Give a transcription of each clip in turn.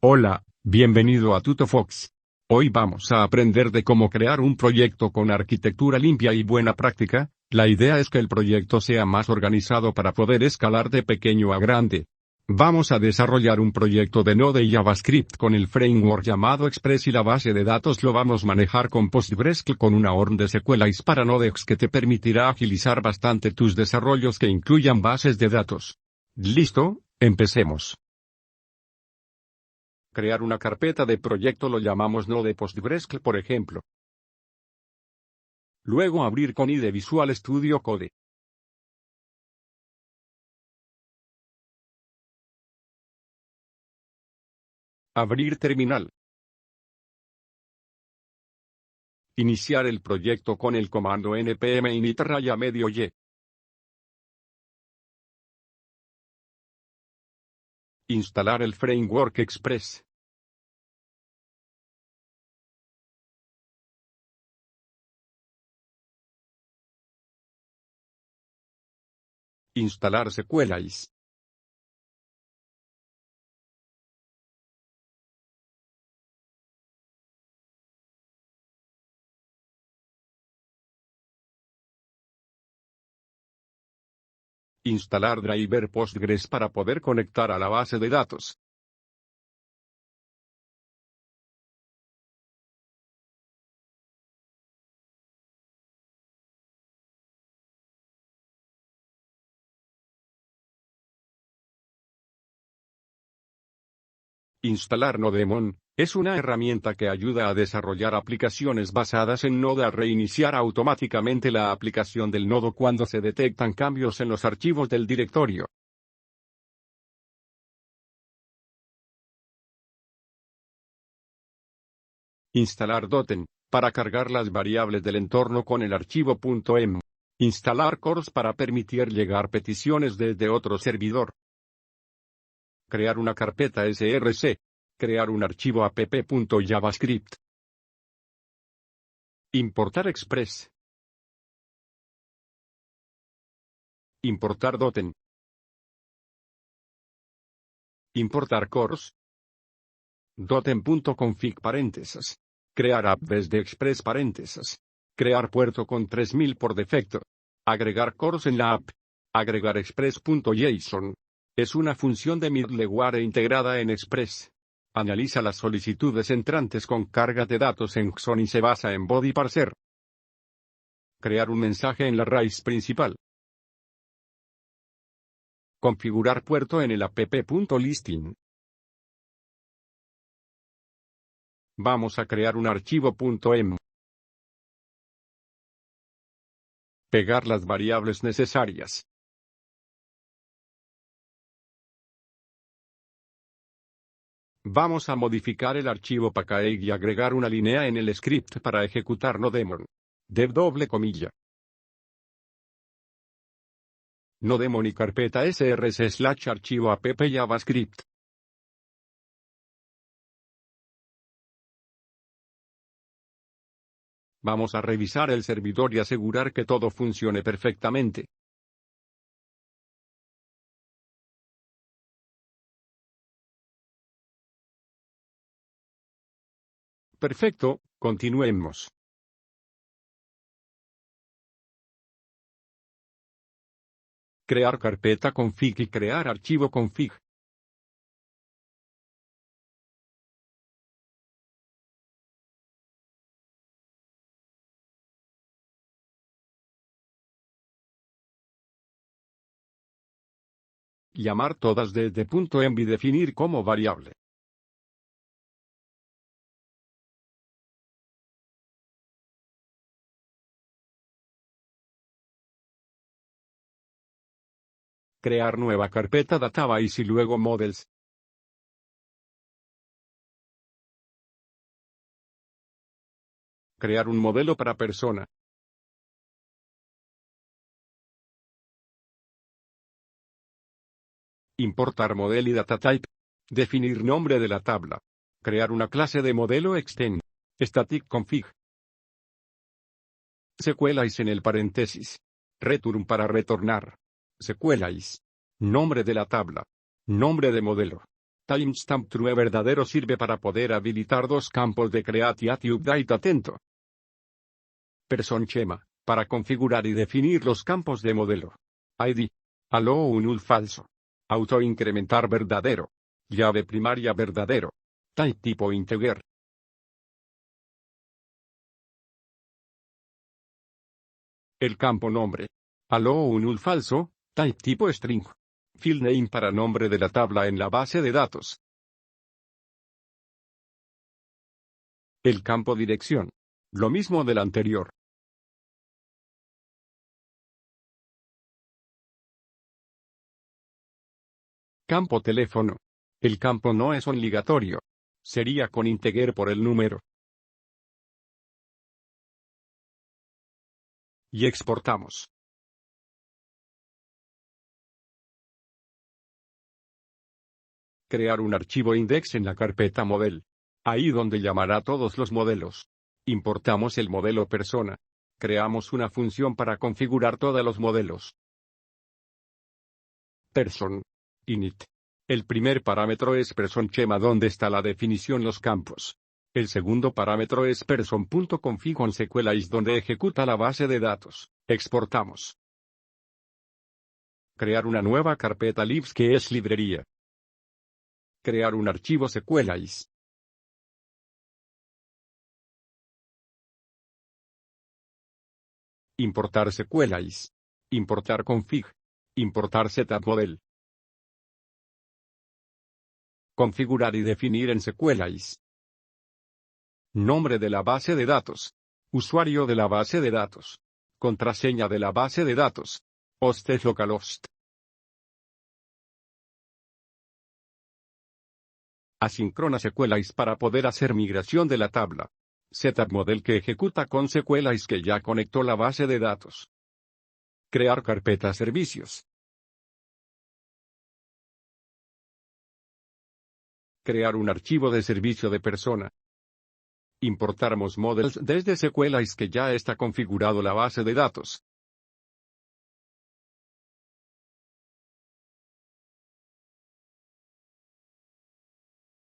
Hola, bienvenido a TutoFox. Hoy vamos a aprender de cómo crear un proyecto con arquitectura limpia y buena práctica. La idea es que el proyecto sea más organizado para poder escalar de pequeño a grande. Vamos a desarrollar un proyecto de Node y JavaScript con el framework llamado Express y la base de datos lo vamos a manejar con PostgreSQL con una ORM de SQLite para Nodex que te permitirá agilizar bastante tus desarrollos que incluyan bases de datos. ¿Listo? Empecemos. Crear una carpeta de proyecto lo llamamos Node PostgreSQL por ejemplo. Luego abrir con IDE Visual Studio Code. Abrir terminal. Iniciar el proyecto con el comando npm init -y. Instalar el framework Express. Instalar SQLite. Instalar driver Postgres para poder conectar a la base de datos. Instalar Nodemon, es una herramienta que ayuda a desarrollar aplicaciones basadas en Node a reiniciar automáticamente la aplicación del nodo cuando se detectan cambios en los archivos del directorio. Instalar Doten, para cargar las variables del entorno con el archivo .env. Instalar CORS para permitir llegar peticiones desde otro servidor. Crear una carpeta src. Crear un archivo app.javascript. Importar Express. Importar Doten. Importar CORS. Doten.config paréntesis. Crear app desde Express paréntesis. Crear puerto con 3000 por defecto. Agregar CORS en la app. Agregar Express.json. Es una función de middleware integrada en Express. Analiza las solicitudes entrantes con carga de datos en JSON y se basa en body parser. Crear un mensaje en la raíz principal. Configurar puerto en el app.listing. Vamos a crear un archivo .env. Pegar las variables necesarias. Vamos a modificar el archivo package y agregar una línea en el script para ejecutar Nodemon. Dev doble comilla. Nodemon y carpeta src/archivo app javascript. Vamos a revisar el servidor y asegurar que todo funcione perfectamente. Perfecto, continuemos. Crear carpeta config y crear archivo config. Llamar todas desde .env y definir como variable. Crear nueva carpeta database y luego models. Crear un modelo para persona. Importar model y datatype. Definir nombre de la tabla. Crear una clase de modelo extend. Static config. SQLite en el paréntesis. Return para retornar. SQLite. Nombre de la tabla. Nombre de modelo. Timestamp true verdadero sirve para poder habilitar dos campos de create y update atento. Person schema, para configurar y definir los campos de modelo. ID. Allow un null falso. Auto incrementar verdadero. Llave primaria verdadero. Type tipo integer. El campo nombre. Allow un null falso. Type tipo string. Field name para nombre de la tabla en la base de datos. El campo dirección. Lo mismo del anterior. Campo teléfono. El campo no es obligatorio. Sería con integer por el número. Y exportamos. Crear un archivo index en la carpeta model. Ahí donde llamará todos los modelos. Importamos el modelo persona. Creamos una función para configurar todos los modelos. Person. Init. El primer parámetro es person schema donde está la definición los campos. El segundo parámetro es person.config on SQLite donde ejecuta la base de datos. Exportamos. Crear una nueva carpeta libs que es librería. Crear un archivo SQLite. Importar SQLite. Importar config. Importar setup model. Configurar y definir en SQLite. Nombre de la base de datos. Usuario de la base de datos. Contraseña de la base de datos. Host es localhost. Asíncrona SQLite para poder hacer migración de la tabla. Setup model que ejecuta con SQLite que ya conectó la base de datos. Crear carpeta servicios. Crear un archivo de servicio de persona. Importamos models desde SQLite que ya está configurado la base de datos.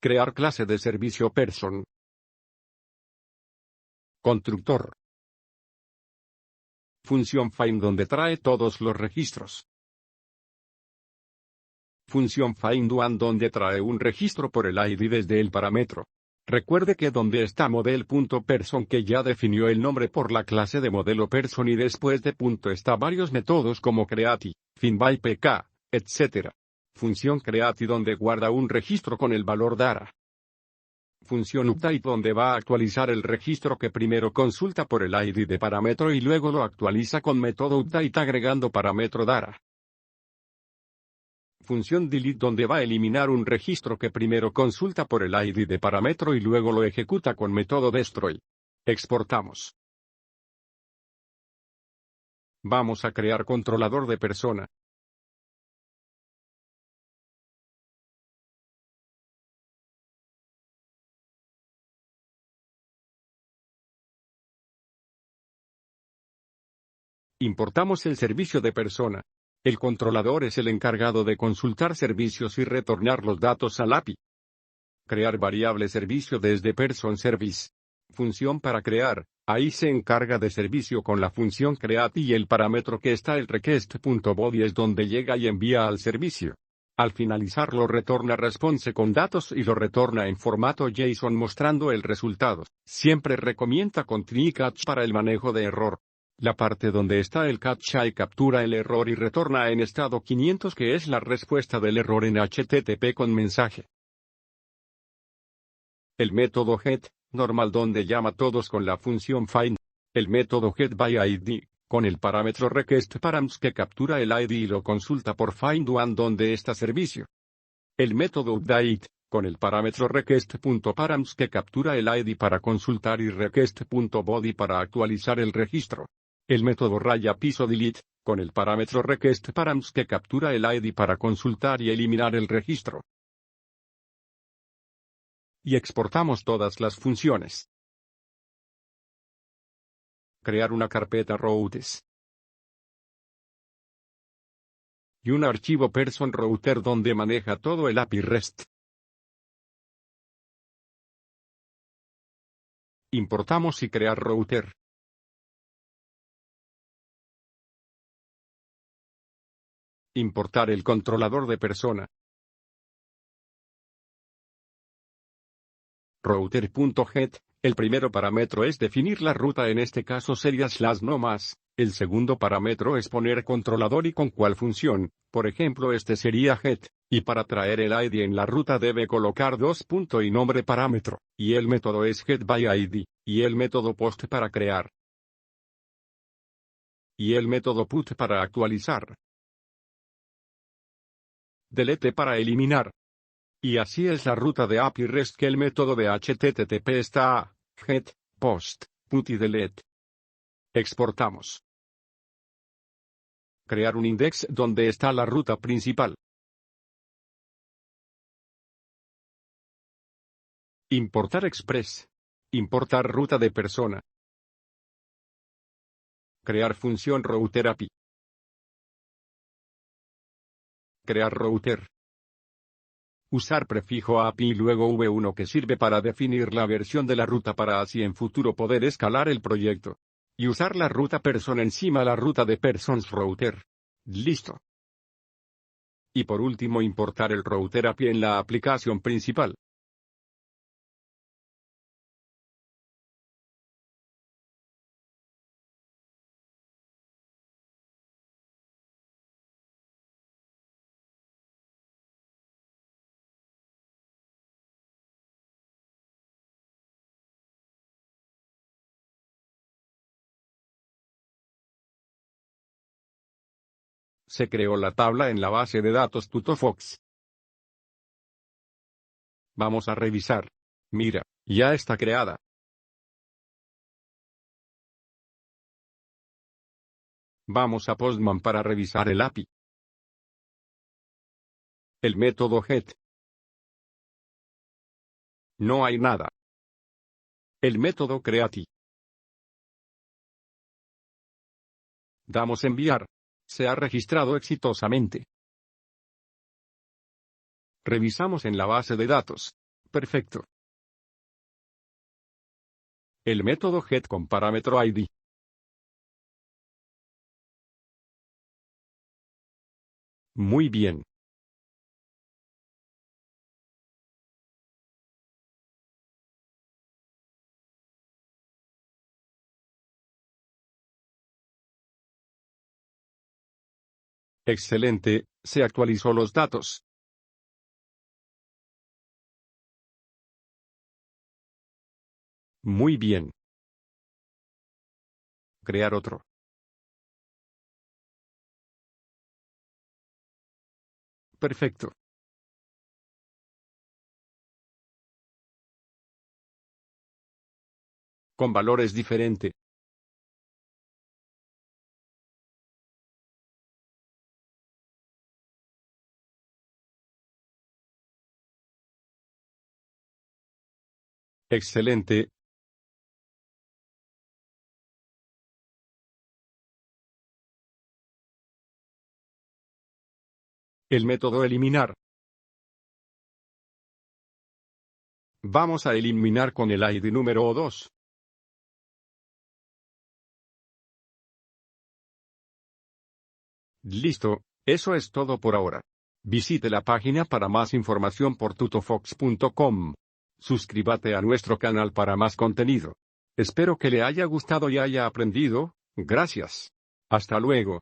Crear clase de servicio person. Constructor. Función find donde trae todos los registros. Función find one donde trae un registro por el ID desde el parámetro. Recuerde que donde está model.person que ya definió el nombre por la clase de modelo person y después de punto está varios métodos como create, findByPK, etc. Función create donde guarda un registro con el valor data. Función update donde va a actualizar el registro que primero consulta por el ID de parámetro y luego lo actualiza con método update agregando parámetro data. Función delete donde va a eliminar un registro que primero consulta por el ID de parámetro y luego lo ejecuta con método destroy. Exportamos. Vamos a crear controlador de persona. Importamos el servicio de persona. El controlador es el encargado de consultar servicios y retornar los datos al API. Crear variable servicio desde person service. Función para crear. Ahí se encarga de servicio con la función create y el parámetro que está el request.body es donde llega y envía al servicio. Al finalizar lo retorna response con datos y lo retorna en formato JSON mostrando el resultado. Siempre recomienda continue catch para el manejo de error. La parte donde está el captcha y captura el error y retorna en estado 500 que es la respuesta del error en HTTP con mensaje. El método get, normal donde llama todos con la función find. El método getById, con el parámetro requestParams que captura el ID y lo consulta por findOne donde está servicio. El método update, con el parámetro request.params que captura el ID para consultar y request.body para actualizar el registro. El método raya piso delete, con el parámetro requestParams que captura el ID para consultar y eliminar el registro. Y exportamos todas las funciones. Crear una carpeta routes. Y un archivo person router donde maneja todo el API REST. Importamos y crear router. Importar el controlador de persona. Router.get. El primero parámetro es definir la ruta, en este caso sería / no más. El segundo parámetro es poner controlador y con cuál función, por ejemplo este sería get, y para traer el ID en la ruta debe colocar y nombre parámetro, y el método es getById, y el método post para crear, y el método put para actualizar, delete para eliminar. Y así es la ruta de API REST, que el método de HTTP está a get, post, put y delete. Exportamos. Crear un index donde está la ruta principal. Importar Express. Importar ruta de persona. Crear función router API. Crear router. Usar prefijo API y luego v1 que sirve para definir la versión de la ruta para así en futuro poder escalar el proyecto. Y usar la ruta person encima la ruta de persons router. Listo. Y por último importar el router API en la aplicación principal. Se creó la tabla en la base de datos TutoFox. Vamos a revisar. Mira, ya está creada. Vamos a Postman para revisar el API. El método get. No hay nada. El método creati. Damos enviar. Se ha registrado exitosamente. Revisamos en la base de datos. Perfecto. El método get con parámetro ID. Muy bien. Excelente, se actualizó los datos. Muy bien. Crear otro. Perfecto. Con valores diferentes. Excelente. El método eliminar. Vamos a eliminar con el ID número 2. Listo, eso es todo por ahora. Visite la página para más información por tutofox.com. Suscríbete a nuestro canal para más contenido. Espero que le haya gustado y haya aprendido. Gracias. Hasta luego.